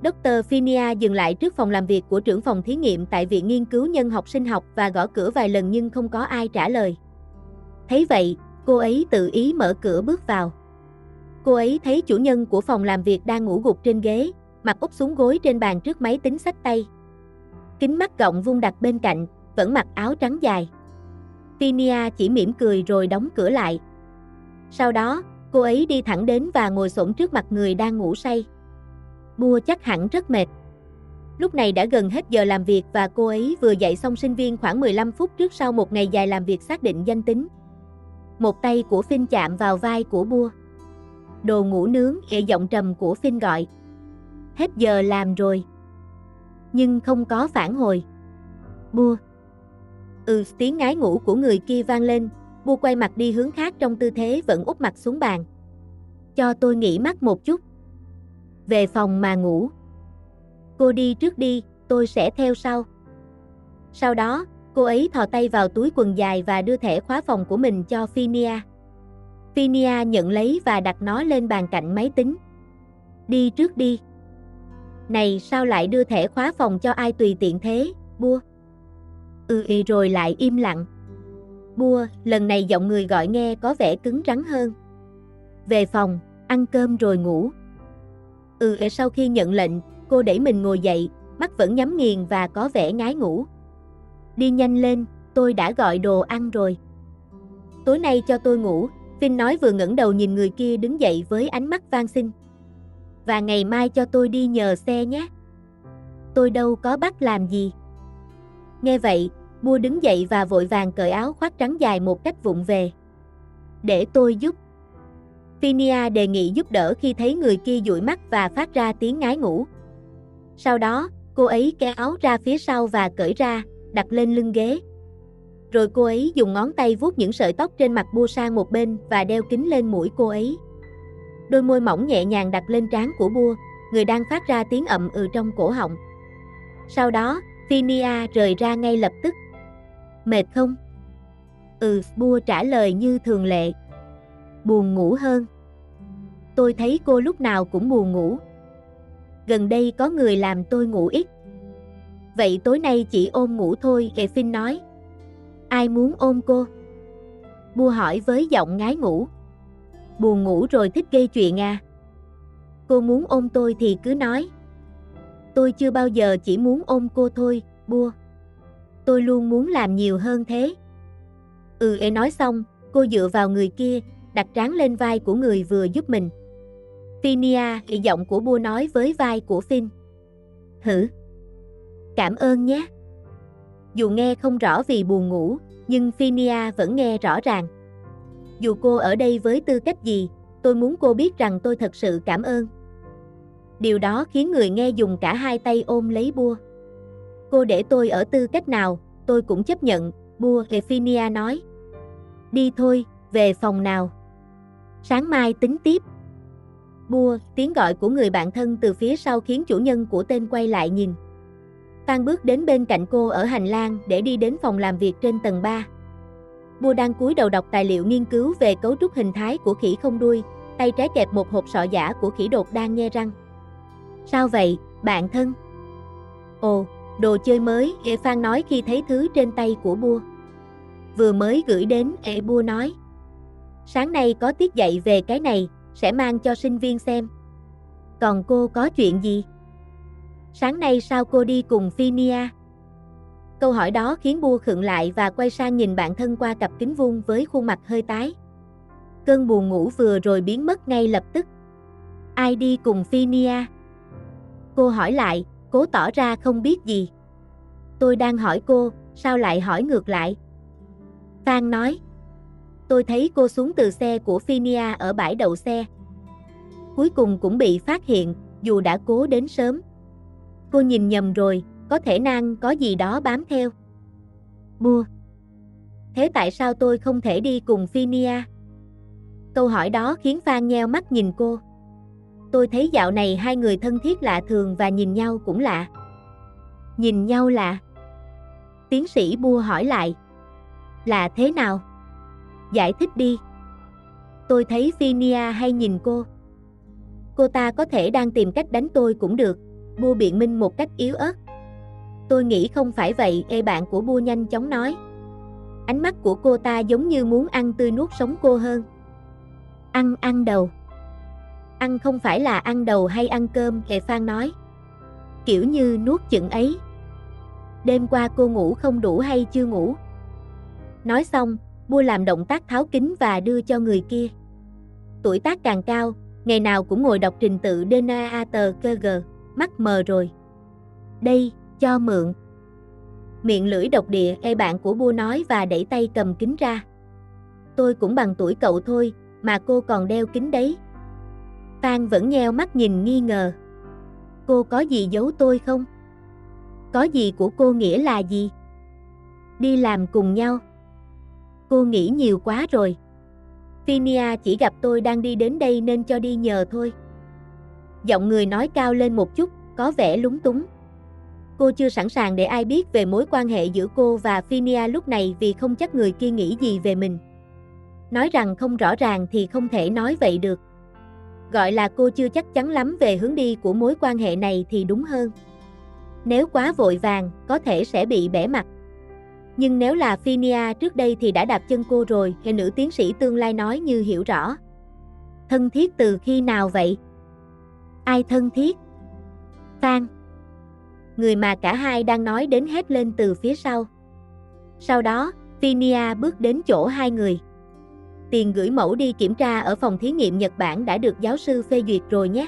Dr. Phinia dừng lại trước phòng làm việc của trưởng phòng thí nghiệm tại Viện Nghiên cứu Nhân học Sinh học và gõ cửa vài lần nhưng không có ai trả lời. Thấy vậy, cô ấy tự ý mở cửa bước vào. Cô ấy thấy chủ nhân của phòng làm việc đang ngủ gục trên ghế, mặt úp xuống gối trên bàn trước máy tính xách tay. Kính mắt gọng vung đặt bên cạnh, vẫn mặc áo trắng dài. Phinia chỉ mỉm cười rồi đóng cửa lại. Sau đó, cô ấy đi thẳng đến và ngồi xổm trước mặt người đang ngủ say. Bua chắc hẳn rất mệt. Lúc này đã gần hết giờ làm việc và cô ấy vừa dạy xong sinh viên khoảng 15 phút trước sau một ngày dài làm việc xác định danh tính. Một tay của Finn chạm vào vai của Bua. Đồ ngủ nướng, giọng trầm của Finn gọi. Hết giờ làm rồi. Nhưng không có phản hồi. Bua. Tiếng ngái ngủ của người kia vang lên. Bua quay mặt đi hướng khác trong tư thế vẫn úp mặt xuống bàn. Cho tôi nghỉ mắt một chút. Về phòng mà ngủ. Cô đi trước đi, tôi sẽ theo sau. Sau đó, cô ấy thò tay vào túi quần dài và đưa thẻ khóa phòng của mình cho Phinia. Phinia nhận lấy và đặt nó lên bàn cạnh máy tính. Đi trước đi. Này sao lại đưa thẻ khóa phòng cho ai tùy tiện thế, Bua? Rồi lại im lặng. Bua, lần này giọng người gọi nghe có vẻ cứng rắn hơn. Về phòng, ăn cơm rồi ngủ. Sau khi nhận lệnh, cô đẩy mình ngồi dậy, mắt vẫn nhắm nghiền và có vẻ ngái ngủ. Đi nhanh lên, tôi đã gọi đồ ăn rồi. Tối nay cho tôi ngủ, Finn nói vừa ngẩng đầu nhìn người kia đứng dậy với ánh mắt van xin. Và ngày mai cho tôi đi nhờ xe nhé. Tôi đâu có bắt làm gì. Nghe vậy, Bua đứng dậy và vội vàng cởi áo khoác trắng dài một cách vụng về. Để tôi giúp. Phinia đề nghị giúp đỡ khi thấy người kia dụi mắt và phát ra tiếng ngái ngủ. Sau đó, cô ấy kéo áo ra phía sau và cởi ra, đặt lên lưng ghế. Rồi cô ấy dùng ngón tay vuốt những sợi tóc trên mặt Bua sang một bên và đeo kính lên mũi cô ấy. Đôi môi mỏng nhẹ nhàng đặt lên trán của Bua, người đang phát ra tiếng ậm trong cổ họng. Sau đó, Phinia rời ra ngay lập tức. Mệt không? Bua trả lời như thường lệ. Buồn ngủ hơn. Tôi thấy cô lúc nào cũng buồn ngủ. Gần đây có người làm tôi ngủ ít. Vậy tối nay chỉ ôm ngủ thôi, Finn nói. Ai muốn ôm cô? Bua hỏi với giọng ngái ngủ. Buồn ngủ rồi thích gây chuyện à? Cô muốn ôm tôi thì cứ nói. Tôi chưa bao giờ chỉ muốn ôm cô thôi, Bua. Tôi luôn muốn làm nhiều hơn thế. Nói xong, cô dựa vào người kia, đặt trán lên vai của người vừa giúp mình. Phinia, giọng của Bua nói với vai của Finn. Hử? Cảm ơn nhé. Dù nghe không rõ vì buồn ngủ, nhưng Phinia vẫn nghe rõ ràng. Dù cô ở đây với tư cách gì, tôi muốn cô biết rằng tôi thật sự cảm ơn. Điều đó khiến người nghe dùng cả hai tay ôm lấy Bua. Cô để tôi ở tư cách nào, tôi cũng chấp nhận, Bua, Phinia nói. Đi thôi, về phòng nào. Sáng mai tính tiếp. Bua, tiếng gọi của người bạn thân từ phía sau khiến chủ nhân của tên quay lại nhìn. Phan bước đến bên cạnh cô ở hành lang để đi đến phòng làm việc trên tầng 3. Bua đang cúi đầu đọc tài liệu nghiên cứu về cấu trúc hình thái của khỉ không đuôi, tay trái kẹp một hộp sọ giả của khỉ đột đang nhe răng. Sao vậy, bạn thân? Ồ, đồ chơi mới, Phan nói khi thấy thứ trên tay của Bua. Vừa mới gửi đến, Bua nói. Sáng nay có tiết dạy về cái này, sẽ mang cho sinh viên xem. Còn cô có chuyện gì? Sáng nay sao cô đi cùng Phinia? Câu hỏi đó khiến Bua khựng lại và quay sang nhìn bạn thân qua cặp kính vuông với khuôn mặt hơi tái. Cơn buồn ngủ vừa rồi biến mất ngay lập tức. Ai đi cùng Phinia? Cô hỏi lại, cố tỏ ra không biết gì. Tôi đang hỏi cô, sao lại hỏi ngược lại? Phan nói. Tôi thấy cô xuống từ xe của Phinia ở bãi đậu xe. Cuối cùng cũng bị phát hiện, dù đã cố đến sớm. Cô nhìn nhầm rồi, có thể năng có gì đó bám theo. Bua. Thế tại sao tôi không thể đi cùng Phinia? Câu hỏi đó khiến Phan nheo mắt nhìn cô. Tôi thấy dạo này hai người thân thiết lạ thường và nhìn nhau cũng lạ. Nhìn nhau lạ? Tiến sĩ Bua hỏi lại. Lạ thế nào? Giải thích đi. Tôi thấy Phinia hay nhìn cô. Cô ta có thể đang tìm cách đánh tôi cũng được. Bua biện minh một cách yếu ớt. Tôi nghĩ không phải vậy, bạn của Bua nhanh chóng nói. Ánh mắt của cô ta giống như muốn ăn tươi nuốt sống cô hơn. Ăn đầu. Ăn không phải là ăn đầu hay ăn cơm, Phan nói. Kiểu như nuốt chửng ấy. Đêm qua cô ngủ không đủ hay chưa ngủ? Nói xong, Bua làm động tác tháo kính và đưa cho người kia. Tuổi tác càng cao, ngày nào cũng ngồi đọc trình tự DNAATKG, mắt mờ rồi. Đây, cho mượn. Miệng lưỡi độc địa, bạn của Bua nói và đẩy tay cầm kính ra. Tôi cũng bằng tuổi cậu thôi, mà cô còn đeo kính đấy. Phan vẫn nheo mắt nhìn nghi ngờ. Cô có gì giấu tôi không? Có gì của cô nghĩa là gì? Đi làm cùng nhau. Cô nghĩ nhiều quá rồi. Phinia chỉ gặp tôi đang đi đến đây nên cho đi nhờ thôi. Giọng người nói cao lên một chút, có vẻ lúng túng. Cô chưa sẵn sàng để ai biết về mối quan hệ giữa cô và Phinia lúc này vì không chắc người kia nghĩ gì về mình. Nói rằng không rõ ràng thì không thể nói vậy được. Gọi là cô chưa chắc chắn lắm về hướng đi của mối quan hệ này thì đúng hơn. Nếu quá vội vàng, có thể sẽ bị bẽ mặt. Nhưng nếu là Phinia trước đây thì đã đạp chân cô rồi, nữ tiến sĩ tương lai nói như hiểu rõ. Thân thiết từ khi nào vậy? Ai thân thiết? Phan. Người mà cả hai đang nói đến hét lên từ phía sau. Sau đó, Phinia bước đến chỗ hai người. Tiền gửi mẫu đi kiểm tra ở phòng thí nghiệm Nhật Bản đã được giáo sư phê duyệt rồi nhé.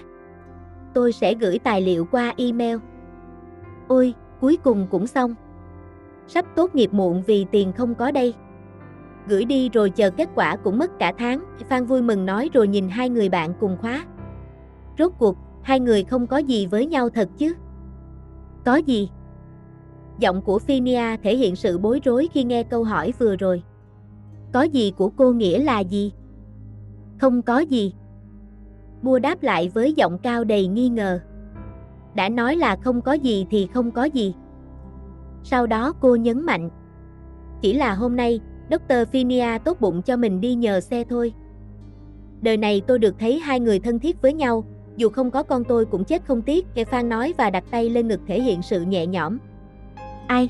Tôi sẽ gửi tài liệu qua email. Ôi, cuối cùng cũng xong. Sắp tốt nghiệp muộn vì tiền không có đây. Gửi đi rồi chờ kết quả cũng mất cả tháng, Phan vui mừng nói rồi nhìn hai người bạn cùng khóa. Rốt cuộc, hai người không có gì với nhau thật chứ? Có gì? Giọng của Phinia thể hiện sự bối rối khi nghe câu hỏi vừa rồi. Có gì của cô nghĩa là gì? Không có gì. Bua đáp lại với giọng cao đầy nghi ngờ. Đã nói là không có gì thì không có gì. Sau đó cô nhấn mạnh. Chỉ là hôm nay, Dr. Phinia tốt bụng cho mình đi nhờ xe thôi. Đời này tôi được thấy hai người thân thiết với nhau, dù không có con tôi cũng chết không tiếc, Phan nói và đặt tay lên ngực thể hiện sự nhẹ nhõm. Ai?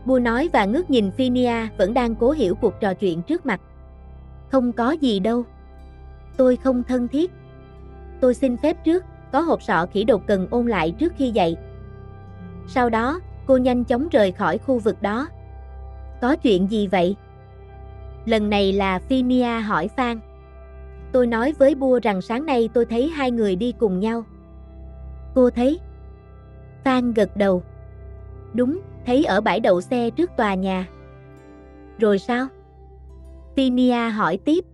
Bua nói và ngước nhìn Phinia vẫn đang cố hiểu cuộc trò chuyện trước mặt. Không có gì đâu. Tôi không thân thiết. Tôi xin phép trước, có hộp sọ khỉ đột cần ôn lại trước khi dậy. Sau đó, cô nhanh chóng rời khỏi khu vực đó. Có chuyện gì vậy? Lần này là Phinia hỏi Phan. Tôi nói với Bua rằng sáng nay tôi thấy hai người đi cùng nhau. Cô thấy? Phan gật đầu. Đúng, thấy ở bãi đậu xe trước tòa nhà. Rồi sao? Phinia hỏi tiếp.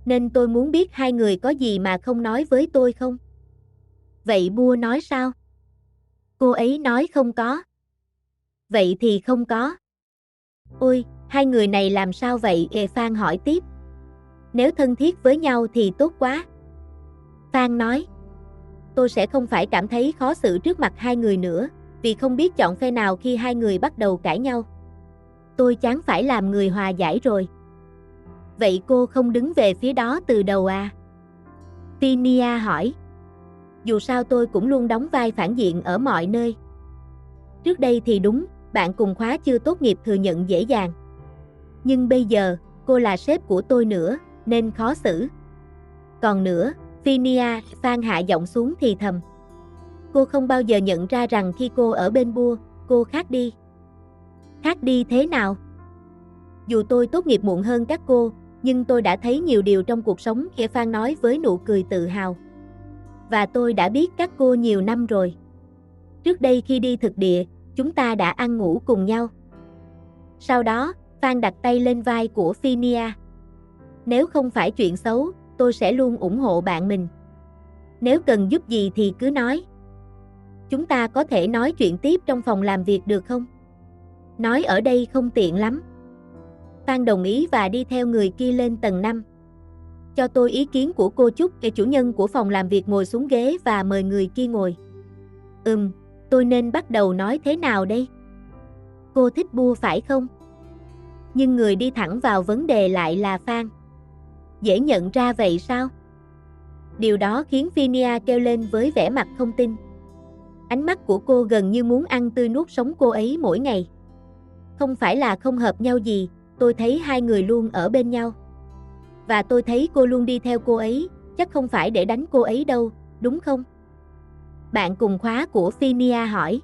Nên tôi muốn biết hai người có gì mà không nói với tôi không? Vậy Bua nói sao? Cô ấy nói không có. Vậy thì không có. Ôi, hai người này làm sao vậy? Phan hỏi tiếp. Nếu thân thiết với nhau thì tốt quá. Phan nói. Tôi sẽ không phải cảm thấy khó xử trước mặt hai người nữa, vì không biết chọn phe nào khi hai người bắt đầu cãi nhau. Tôi chán phải làm người hòa giải rồi. Vậy cô không đứng về phía đó từ đầu à? Phinia hỏi. Dù sao tôi cũng luôn đóng vai phản diện ở mọi nơi. Trước đây thì đúng, bạn cùng khóa chưa tốt nghiệp thừa nhận dễ dàng. Nhưng bây giờ, cô là sếp của tôi nữa, nên khó xử. Còn nữa, Phinia, Phan hạ giọng xuống thì thầm. Cô không bao giờ nhận ra rằng khi cô ở bên Bua, cô khác đi. Khác đi thế nào? Dù tôi tốt nghiệp muộn hơn các cô, nhưng tôi đã thấy nhiều điều trong cuộc sống, Phan nói với nụ cười tự hào. Và tôi đã biết các cô nhiều năm rồi. Trước đây khi đi thực địa, chúng ta đã ăn ngủ cùng nhau. Sau đó, Phan đặt tay lên vai của Phinia. Nếu không phải chuyện xấu, tôi sẽ luôn ủng hộ bạn mình. Nếu cần giúp gì thì cứ nói. Chúng ta có thể nói chuyện tiếp trong phòng làm việc được không? Nói ở đây không tiện lắm. Phan đồng ý và đi theo người kia lên tầng 5. Cho tôi ý kiến của cô chút, chủ nhân của phòng làm việc ngồi xuống ghế và mời người kia ngồi. Tôi nên bắt đầu nói thế nào đây? Cô thích Bua phải không? Nhưng người đi thẳng vào vấn đề lại là Phan. Dễ nhận ra vậy sao? Điều đó khiến Phinia kêu lên với vẻ mặt không tin. Ánh mắt của cô gần như muốn ăn tươi nuốt sống cô ấy mỗi ngày. Không phải là không hợp nhau gì, tôi thấy hai người luôn ở bên nhau. Và tôi thấy cô luôn đi theo cô ấy, chắc không phải để đánh cô ấy đâu, đúng không? Bạn cùng khóa của Phinia hỏi.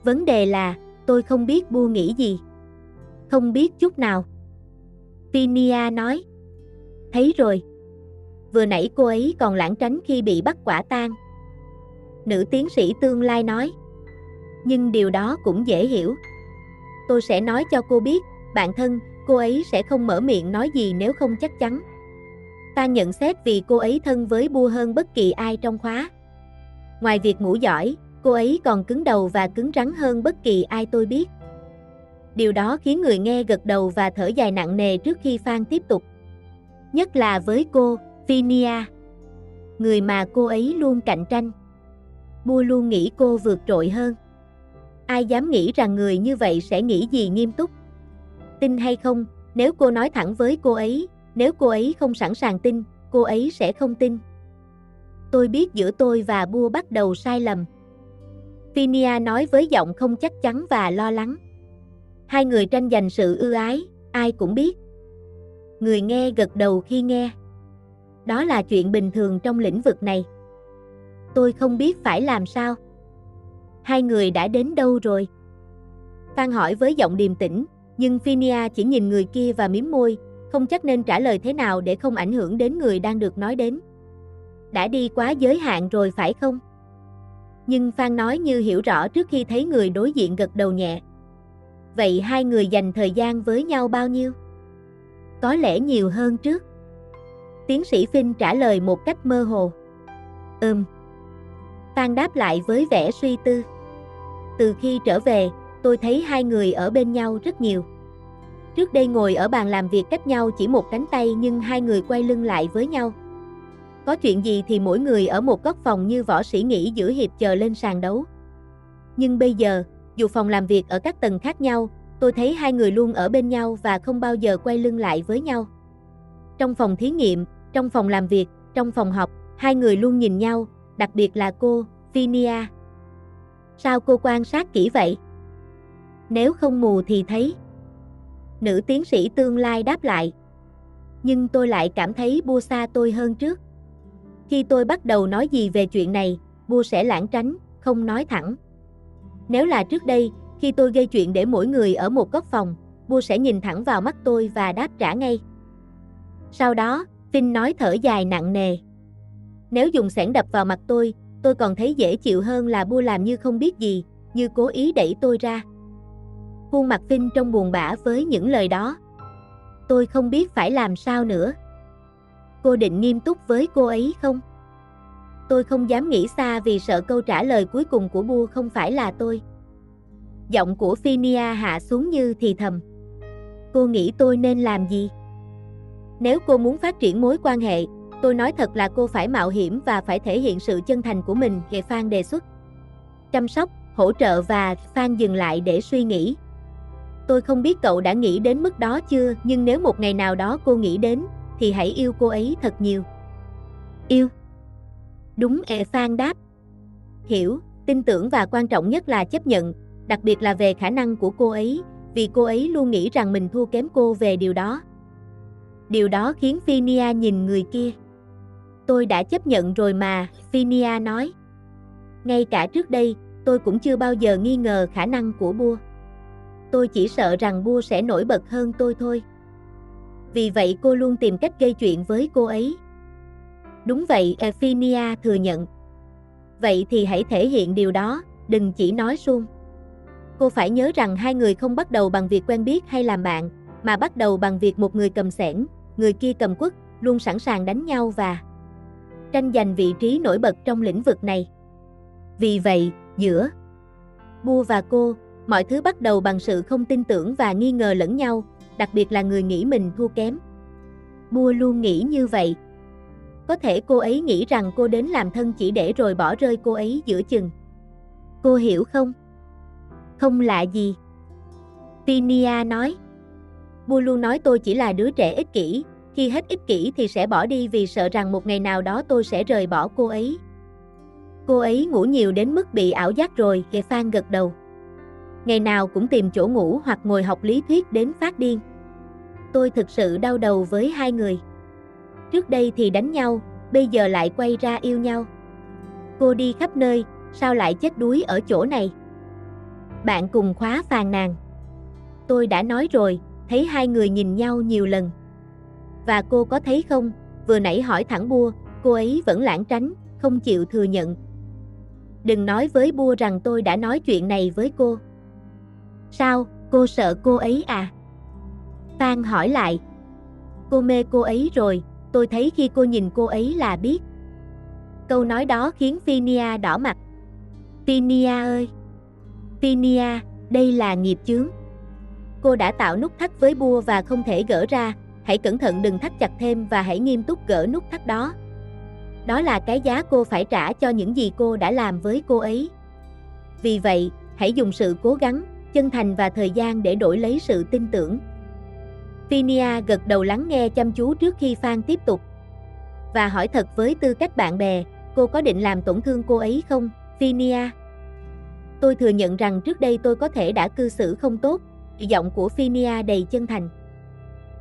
Vấn đề là, tôi không biết Bu nghĩ gì. Không biết chút nào. Phinia nói. Thấy rồi. Vừa nãy cô ấy còn lảng tránh khi bị bắt quả tang. Nữ tiến sĩ tương lai nói. Nhưng điều đó cũng dễ hiểu. Tôi sẽ nói cho cô biết, bạn thân, cô ấy sẽ không mở miệng nói gì nếu không chắc chắn. Ta nhận xét vì cô ấy thân với Bu hơn bất kỳ ai trong khóa. Ngoài việc ngủ giỏi, cô ấy còn cứng đầu và cứng rắn hơn bất kỳ ai tôi biết. Điều đó khiến người nghe gật đầu và thở dài nặng nề trước khi Phan tiếp tục. Nhất là với cô, Phinia. Người mà cô ấy luôn cạnh tranh. Bu luôn nghĩ cô vượt trội hơn. Ai dám nghĩ rằng người như vậy sẽ nghĩ gì nghiêm túc? Tin hay không, nếu cô nói thẳng với cô ấy, nếu cô ấy không sẵn sàng tin, cô ấy sẽ không tin. Tôi biết giữa tôi và Bu bắt đầu sai lầm. Phinia nói với giọng không chắc chắn và lo lắng. Hai người tranh giành sự ưu ái, ai cũng biết. Người nghe gật đầu khi nghe. Đó là chuyện bình thường trong lĩnh vực này. Tôi không biết phải làm sao. Hai người đã đến đâu rồi? Phan hỏi với giọng điềm tĩnh, nhưng Phinia chỉ nhìn người kia và mím môi, không chắc nên trả lời thế nào để không ảnh hưởng đến người đang được nói đến. Đã đi quá giới hạn rồi phải không? Nhưng Phan nói như hiểu rõ trước khi thấy người đối diện gật đầu nhẹ. Vậy hai người dành thời gian với nhau bao nhiêu? Có lẽ nhiều hơn trước. Tiến sĩ Finn trả lời một cách mơ hồ. Phan đáp lại với vẻ suy tư. Từ khi trở về, tôi thấy hai người ở bên nhau rất nhiều. Trước đây ngồi ở bàn làm việc cách nhau chỉ một cánh tay nhưng hai người quay lưng lại với nhau. Có chuyện gì thì mỗi người ở một góc phòng như võ sĩ nghỉ giữa hiệp chờ lên sàn đấu. Nhưng bây giờ, dù phòng làm việc ở các tầng khác nhau, tôi thấy hai người luôn ở bên nhau và không bao giờ quay lưng lại với nhau. Trong phòng thí nghiệm, trong phòng làm việc, trong phòng học, hai người luôn nhìn nhau, đặc biệt là cô, Phinia. Sao cô quan sát kỹ vậy? Nếu không mù thì thấy. Nữ tiến sĩ tương lai đáp lại. Nhưng tôi lại cảm thấy Bu xa tôi hơn trước. Khi tôi bắt đầu nói gì về chuyện này, Bu sẽ lảng tránh, không nói thẳng. Nếu là trước đây, khi tôi gây chuyện để mỗi người ở một góc phòng, Bu sẽ nhìn thẳng vào mắt tôi và đáp trả ngay. Sau đó, Finn nói thở dài nặng nề. Nếu dùng xẻng đập vào mặt tôi còn thấy dễ chịu hơn là Bu làm như không biết gì, như cố ý đẩy tôi ra. Khuôn mặt Finn trông buồn bã với những lời đó. Tôi không biết phải làm sao nữa. Cô định nghiêm túc với cô ấy không? Tôi không dám nghĩ xa vì sợ câu trả lời cuối cùng của Bu không phải là tôi. Giọng của Phinia hạ xuống như thì thầm. Cô nghĩ tôi nên làm gì? Nếu cô muốn phát triển mối quan hệ, tôi nói thật là cô phải mạo hiểm và phải thể hiện sự chân thành của mình, Phan đề xuất. Chăm sóc, hỗ trợ và Phan dừng lại để suy nghĩ. Tôi không biết cậu đã nghĩ đến mức đó chưa, nhưng nếu một ngày nào đó cô nghĩ đến, thì hãy yêu cô ấy thật nhiều. Yêu? Đúng, Phan đáp. Hiểu, tin tưởng và quan trọng nhất là chấp nhận, đặc biệt là về khả năng của cô ấy, vì cô ấy luôn nghĩ rằng mình thua kém cô về điều đó. Điều đó khiến Phinia nhìn người kia. Tôi đã chấp nhận rồi mà, Phinia nói. Ngay cả trước đây, tôi cũng chưa bao giờ nghi ngờ khả năng của Bu. Tôi chỉ sợ rằng Bu sẽ nổi bật hơn tôi thôi. Vì vậy cô luôn tìm cách gây chuyện với cô ấy. Đúng vậy, Phinia thừa nhận. Vậy thì hãy thể hiện điều đó, đừng chỉ nói suông. Cô phải nhớ rằng hai người không bắt đầu bằng việc quen biết hay làm bạn, mà bắt đầu bằng việc một người cầm xẻng, người kia cầm quất, luôn sẵn sàng đánh nhau và tranh giành vị trí nổi bật trong lĩnh vực này. Vì vậy, giữa Bu và cô, mọi thứ bắt đầu bằng sự không tin tưởng và nghi ngờ lẫn nhau, đặc biệt là người nghĩ mình thua kém. Bu luôn nghĩ như vậy. Có thể cô ấy nghĩ rằng cô đến làm thân chỉ để rồi bỏ rơi cô ấy giữa chừng. Cô hiểu không? Không lạ gì. Phinia nói. Bu luôn nói tôi chỉ là đứa trẻ ích kỷ, khi hết ích kỷ thì sẽ bỏ đi vì sợ rằng một ngày nào đó tôi sẽ rời bỏ cô ấy. Cô ấy ngủ nhiều đến mức bị ảo giác rồi, Phan gật đầu. Ngày nào cũng tìm chỗ ngủ hoặc ngồi học lý thuyết đến phát điên. Tôi thực sự đau đầu với hai người. Trước đây thì đánh nhau, bây giờ lại quay ra yêu nhau. Cô đi khắp nơi, sao lại chết đuối ở chỗ này? Bạn cùng khóa phàn nàn. Tôi đã nói rồi, thấy hai người nhìn nhau nhiều lần. Và cô có thấy không, vừa nãy hỏi thẳng Bua, cô ấy vẫn lảng tránh, không chịu thừa nhận. Đừng nói với Bua rằng tôi đã nói chuyện này với cô. Sao, cô sợ cô ấy à? Phan hỏi lại. Cô mê cô ấy rồi, tôi thấy khi cô nhìn cô ấy là biết. Câu nói đó khiến Phinia đỏ mặt. Phinia ơi! Phinia, đây là nghiệp chướng. Cô đã tạo nút thắt với Bua và không thể gỡ ra, hãy cẩn thận đừng thắt chặt thêm và hãy nghiêm túc gỡ nút thắt đó. Đó là cái giá cô phải trả cho những gì cô đã làm với cô ấy. Vì vậy, hãy dùng sự cố gắng, chân thành và thời gian để đổi lấy sự tin tưởng. Phinia gật đầu lắng nghe chăm chú trước khi Phan tiếp tục. Và hỏi thật với tư cách bạn bè, cô có định làm tổn thương cô ấy không, Phinia? Tôi thừa nhận rằng trước đây tôi có thể đã cư xử không tốt, giọng của Phinia đầy chân thành.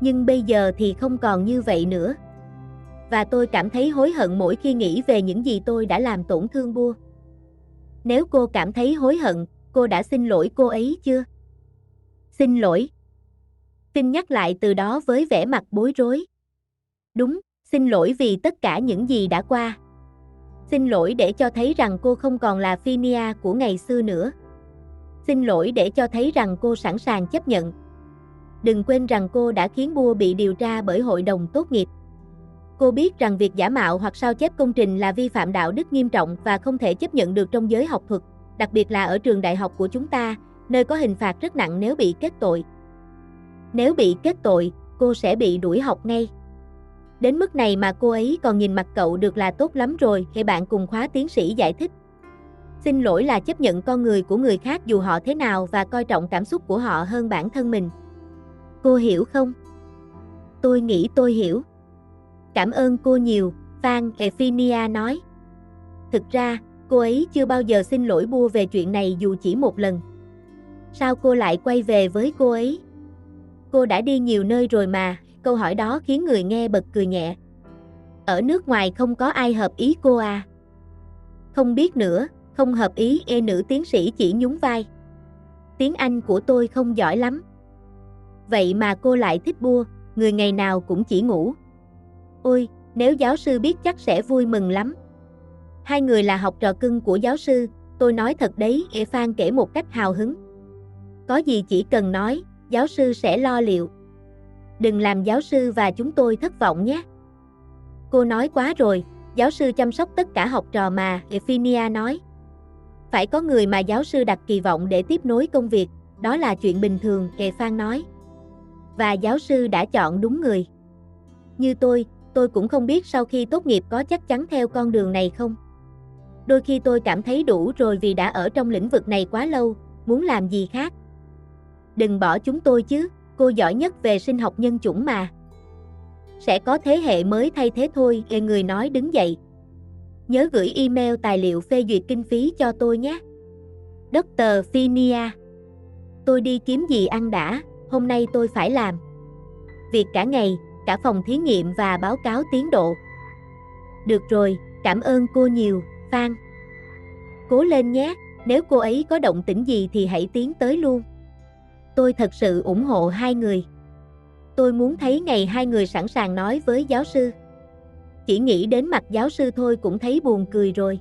Nhưng bây giờ thì không còn như vậy nữa. Và tôi cảm thấy hối hận mỗi khi nghĩ về những gì tôi đã làm tổn thương Bua. Nếu cô cảm thấy hối hận, cô đã xin lỗi cô ấy chưa? Xin lỗi. Xin nhắc lại từ đó với vẻ mặt bối rối. Đúng, xin lỗi vì tất cả những gì đã qua. Xin lỗi để cho thấy rằng cô không còn là Phinia của ngày xưa nữa. Xin lỗi để cho thấy rằng cô sẵn sàng chấp nhận. Đừng quên rằng cô đã khiến Bua bị điều tra bởi hội đồng tốt nghiệp. Cô biết rằng việc giả mạo hoặc sao chép công trình là vi phạm đạo đức nghiêm trọng và không thể chấp nhận được trong giới học thuật, đặc biệt là ở trường đại học của chúng ta, nơi có hình phạt rất nặng nếu bị kết tội. Nếu bị kết tội, cô sẽ bị đuổi học ngay. Đến mức này mà cô ấy còn nhìn mặt cậu được là tốt lắm rồi, hệ bạn cùng khóa tiến sĩ giải thích. Xin lỗi là chấp nhận con người của người khác dù họ thế nào và coi trọng cảm xúc của họ hơn bản thân mình. Cô hiểu không? Tôi nghĩ tôi hiểu. Cảm ơn cô nhiều, Phan, Phinia nói. Thực ra, cô ấy chưa bao giờ xin lỗi Bua về chuyện này dù chỉ một lần. Sao cô lại quay về với cô ấy? Cô đã đi nhiều nơi rồi mà, câu hỏi đó khiến người nghe bật cười nhẹ. Ở nước ngoài không có ai hợp ý cô à? Không biết nữa, không hợp ý, nữ tiến sĩ chỉ nhún vai. Tiếng Anh của tôi không giỏi lắm. Vậy mà cô lại thích Bua, người ngày nào cũng chỉ ngủ. Ôi, nếu giáo sư biết chắc sẽ vui mừng lắm. Hai người là học trò cưng của giáo sư, tôi nói thật đấy, Phan kể một cách hào hứng. Có gì chỉ cần nói, giáo sư sẽ lo liệu. Đừng làm giáo sư và chúng tôi thất vọng nhé. Cô nói quá rồi, giáo sư chăm sóc tất cả học trò mà, Phinia nói. Phải có người mà giáo sư đặt kỳ vọng để tiếp nối công việc, đó là chuyện bình thường, Phan nói. Và giáo sư đã chọn đúng người. Như tôi cũng không biết sau khi tốt nghiệp có chắc chắn theo con đường này không. Đôi khi tôi cảm thấy đủ rồi vì đã ở trong lĩnh vực này quá lâu, muốn làm gì khác. Đừng bỏ chúng tôi chứ, cô giỏi nhất về sinh học nhân chủng mà. Sẽ có thế hệ mới thay thế thôi, người nói đứng dậy. Nhớ gửi email tài liệu phê duyệt kinh phí cho tôi nhé. Dr. Phinia. Tôi đi kiếm gì ăn đã, hôm nay tôi phải làm việc cả ngày, cả phòng thí nghiệm và báo cáo tiến độ. Được rồi, cảm ơn cô nhiều, Phan. Cố lên nhé, nếu cô ấy có động tĩnh gì thì hãy tiến tới luôn. Tôi thật sự ủng hộ hai người. Tôi muốn thấy ngày hai người sẵn sàng nói với giáo sư. Chỉ nghĩ đến mặt giáo sư thôi cũng thấy buồn cười rồi.